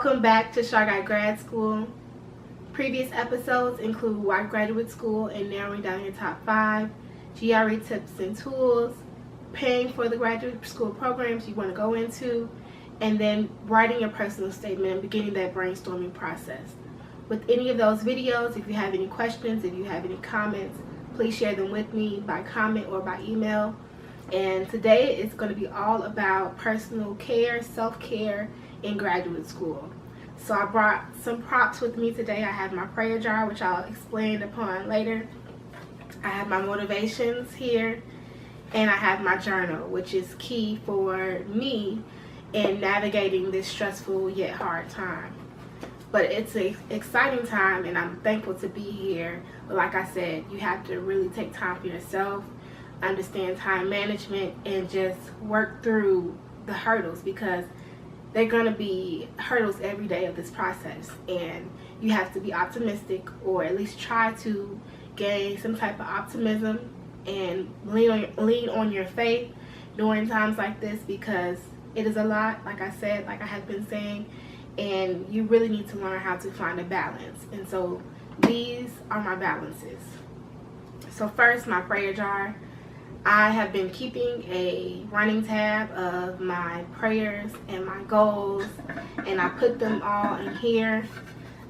Welcome back to Char Grad School. Previous episodes include why graduate school and narrowing down your top 5, GRE tips and tools, paying for the graduate school programs you want to go into, and then writing your personal statement and beginning that brainstorming process. With any of those videos, if you have any questions, if you have any comments, please share them with me by comment or by email. And today it's going to be all about personal care, self-care in graduate school. So I brought some props with me today. I have my prayer jar, which I'll explain upon later. I have my motivations here, and I have my journal, which is key for me in navigating this stressful yet hard time. But it's an exciting time, and I'm thankful to be here. But like I said, you have to really take time for yourself, understand time management, and just work through the hurdles, because they're going to be hurdles every day of this process, and you have to be optimistic, or at least try to gain some type of optimism and lean on your faith during times like this, because it is a lot, like I said, like I have been saying, and you really need to learn how to find a balance. And so these are my balances. So first, my prayer jar. I have been keeping a running tab of my prayers and my goals, and I put them all in here.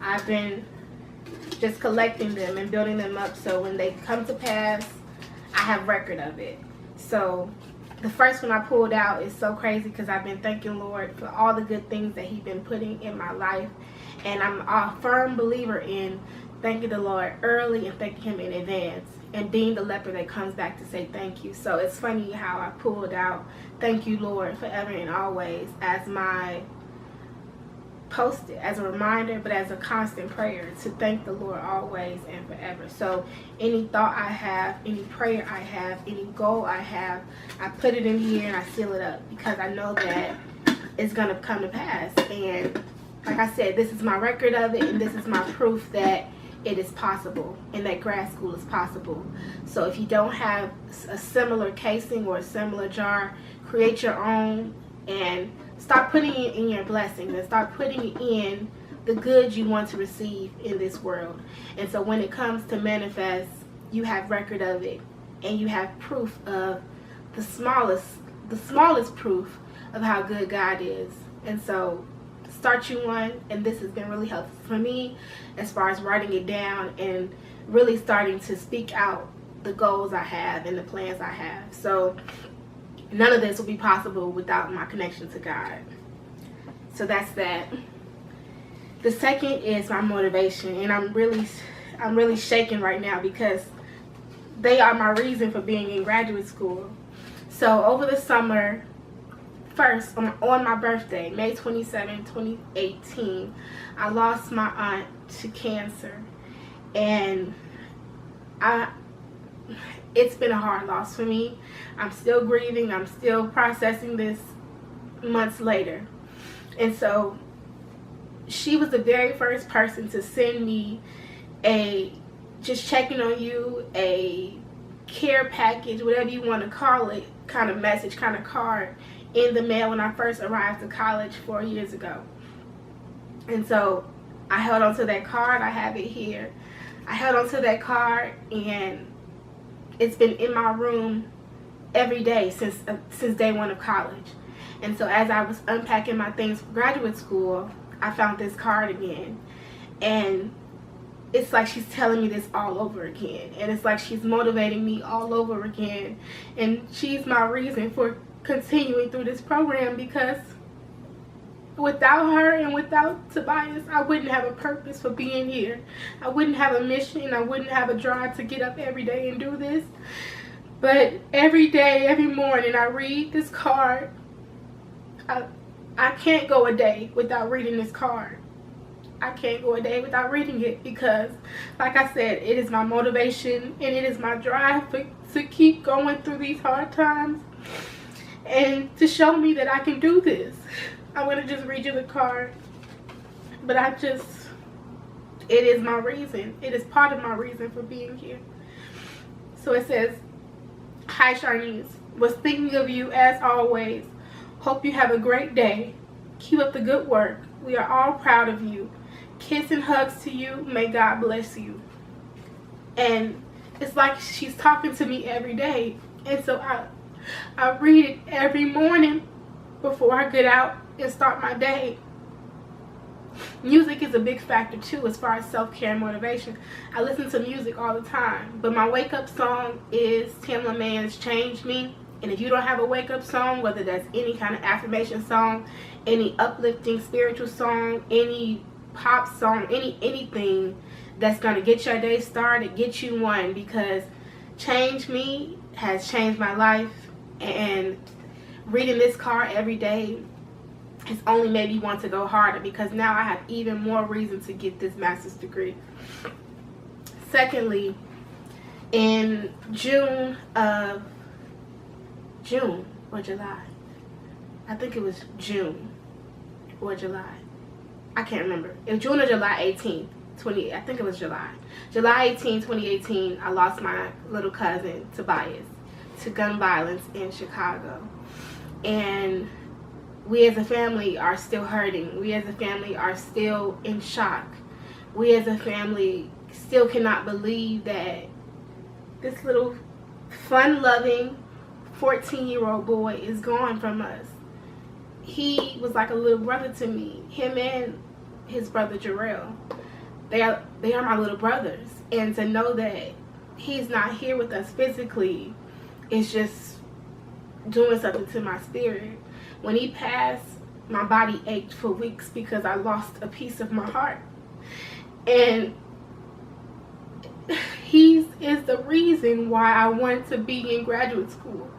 I've been just collecting them and building them up, so when they come to pass, I have record of it. So the first one I pulled out is so crazy, because I've been thanking Lord for all the good things that He's been putting in my life, and I'm a firm believer in thanking the Lord early and thanking Him in advance, and being the leper that comes back to say thank you. So it's funny how I pulled out thank you, Lord, forever and always as my post-it, as a reminder, but as a constant prayer to thank the Lord always and forever. So any thought I have, any prayer I have, any goal I have, I put it in here and I seal it up, because I know that it's going to come to pass. And like I said, this is my record of it, and this is my proof that it is possible, and that grad school is possible. So if you don't have a similar casing or a similar jar, create your own and start putting it in your blessings, and start putting in the good you want to receive in this world. And so when it comes to manifest, you have record of it, and you have proof of the smallest proof of how good God is. And so start you one, and this has been really helpful for me as far as writing it down and really starting to speak out the goals I have and the plans I have. So none of this will be possible without my connection to God. So that's that. The second is my motivation, and I'm really shaking right now, because they are my reason for being in graduate school. So over the summer, first, on my birthday, May 27, 2018, I lost my aunt to cancer, and it's been a hard loss for me. I'm still grieving. I'm still processing this months later. And so she was the very first person to send me just checking on you, a care package, whatever you want to call it, kind of message, kind of card, in the mail when I first arrived to college 4 years ago. And so I held on to that card. I have it here. I held on to that card, and it's been in my room every day since day one of college. And so as I was unpacking my things for graduate school, I found this card again, and it's like she's telling me this all over again, and it's like she's motivating me all over again, and she's my reason for continuing through this program, because without her and without Tobias, I wouldn't have a purpose for being here. I wouldn't have a mission. I wouldn't have a drive to get up every day and do this. But every day, every morning, I read this card. I can't go a day without reading this card. I can't go a day without reading it, because, like I said, it is my motivation, and it is my drive to keep going through these hard times, and to show me that I can do this. I'm going to just read you the card, but it is my reason. It is part of my reason for being here. So it says, "Hi Charnice, was thinking of you as always. Hope you have a great day. Keep up the good work. We are all proud of you. Kiss and hugs to you. May God bless you. And it's like she's talking to me every day. And so I read it every morning before I get out and start my day. Music is a big factor too as far as self-care and motivation. I listen to music all the time, but my wake-up song is Tamla Mann's Change Me. And if you don't have a wake-up song, whether that's any kind of affirmation song, any uplifting spiritual song, any pop song, anything that's going to get your day started, get you one, because Change Me has changed my life, and reading this card every day has only made me want to go harder, because now I have even more reason to get this master's degree. Secondly, in June or July, I think it was June or July, I can't remember, it was June or July 18th, I think it was July 18, 2018, I lost my little cousin Tobias to gun violence in Chicago. And we as a family are still hurting. We as a family are still in shock. We as a family still cannot believe that this little fun-loving 14-year-old boy is gone from us. He was like a little brother to me. Him and his brother Jarrell. They are my little brothers. And to know that he's not here with us physically is just doing something to my spirit. When he passed, my body ached for weeks because I lost a piece of my heart. And he is the reason why I wanted to be in graduate school.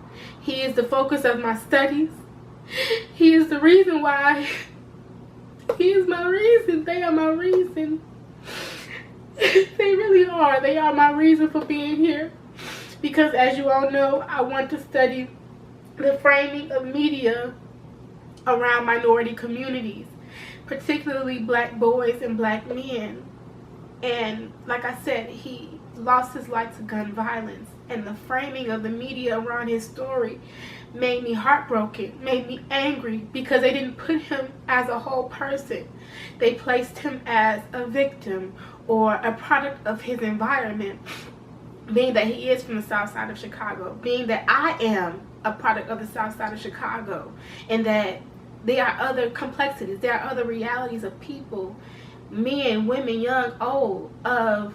He is the focus of my studies. He is the reason why. He is my reason. They are my reason. They really are. They are my reason for being here. Because as you all know, I want to study the framing of media around minority communities, particularly black boys and black men. And like I said, he lost his life to gun violence, and the framing of the media around his story made me heartbroken, made me angry, because they didn't put him as a whole person. They placed him as a victim or a product of his environment, being that he is from the south side of Chicago, being that I am a product of the south side of Chicago, and that there are other complexities, there are other realities of people, men, women, young, old, of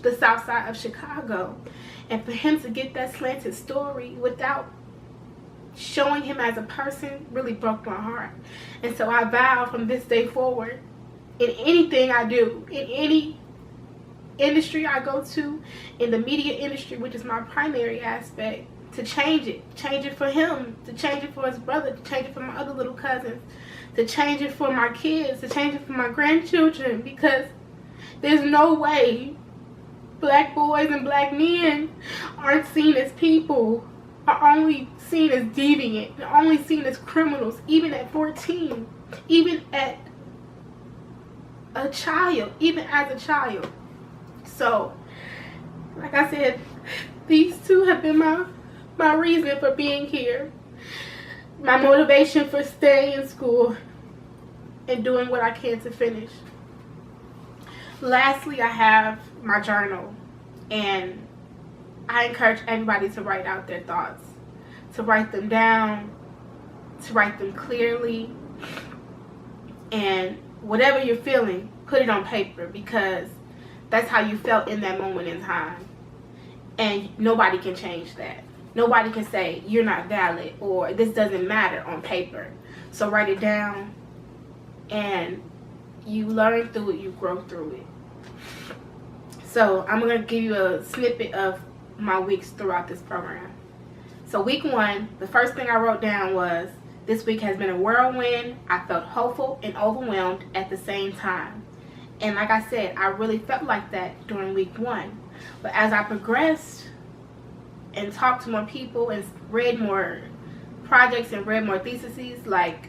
the south side of Chicago. And for him to get that slanted story without showing him as a person really broke my heart. And so I vow from this day forward, in anything I do, in any industry I go to, in the media industry, which is my primary aspect, to change it for him, to change it for his brother, to change it for my other little cousins, to change it for my kids, to change it for my grandchildren, because there's no way black boys and black men aren't seen as people, are only seen as deviant, are only seen as criminals, even at 14, even at a child, even as a child. So, like I said, these two have been my reason for being here, my motivation for staying in school and doing what I can to finish. Lastly, I have my journal, and I encourage everybody to write out their thoughts, to write them down, to write them clearly, and whatever you're feeling, put it on paper, because that's how you felt in that moment in time, and nobody can change that. Nobody can say you're not valid or this doesn't matter on paper. So write it down, and you learn through it, you grow through it. So I'm going to give you a snippet of my weeks throughout this program. So week 1, the first thing I wrote down was, this week has been a whirlwind. I felt hopeful and overwhelmed at the same time. And like I said, I really felt like that during week 1. But as I progressed and talked to more people and read more projects and read more theses, like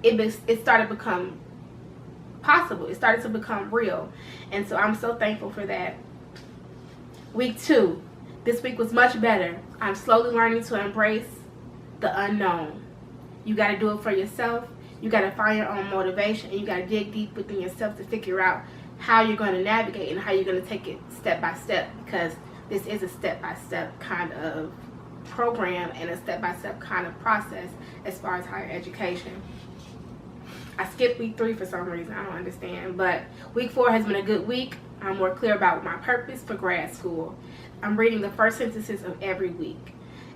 it started to become possible. It started to become real. And so I'm so thankful for that. Week 2, this week was much better. I'm slowly learning to embrace the unknown. You got to do it for yourself. You got to find your own motivation, and you got to dig deep within yourself to figure out how you're going to navigate and how you're going to take it step by step, because this is a step-by-step kind of program and a step-by-step kind of process as far as higher education. I skipped week 3 for some reason. I don't understand. But week 4 has been a good week. I'm more clear about my purpose for grad school. I'm reading the first sentences of every week.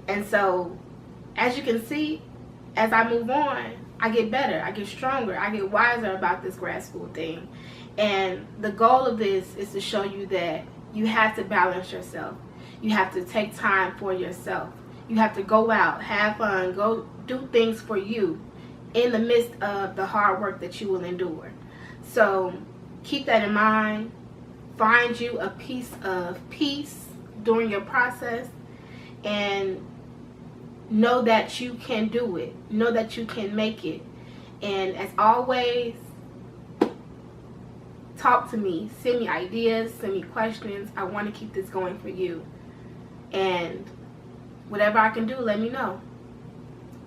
And so, as you can see, as I move on, I get better. I get stronger. I get wiser about this grad school thing. And the goal of this is to show you that you have to balance yourself. You have to take time for yourself. You have to go out, have fun, go do things for you in the midst of the hard work that you will endure. So keep that in mind. Find you a piece of peace during your process, and know that you can do it. Know that you can make it. And as always, talk to me. Send me ideas. Send me questions. I want to keep this going for you. And whatever I can do, let me know.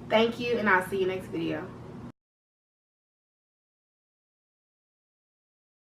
Thank you, and I'll see you next video.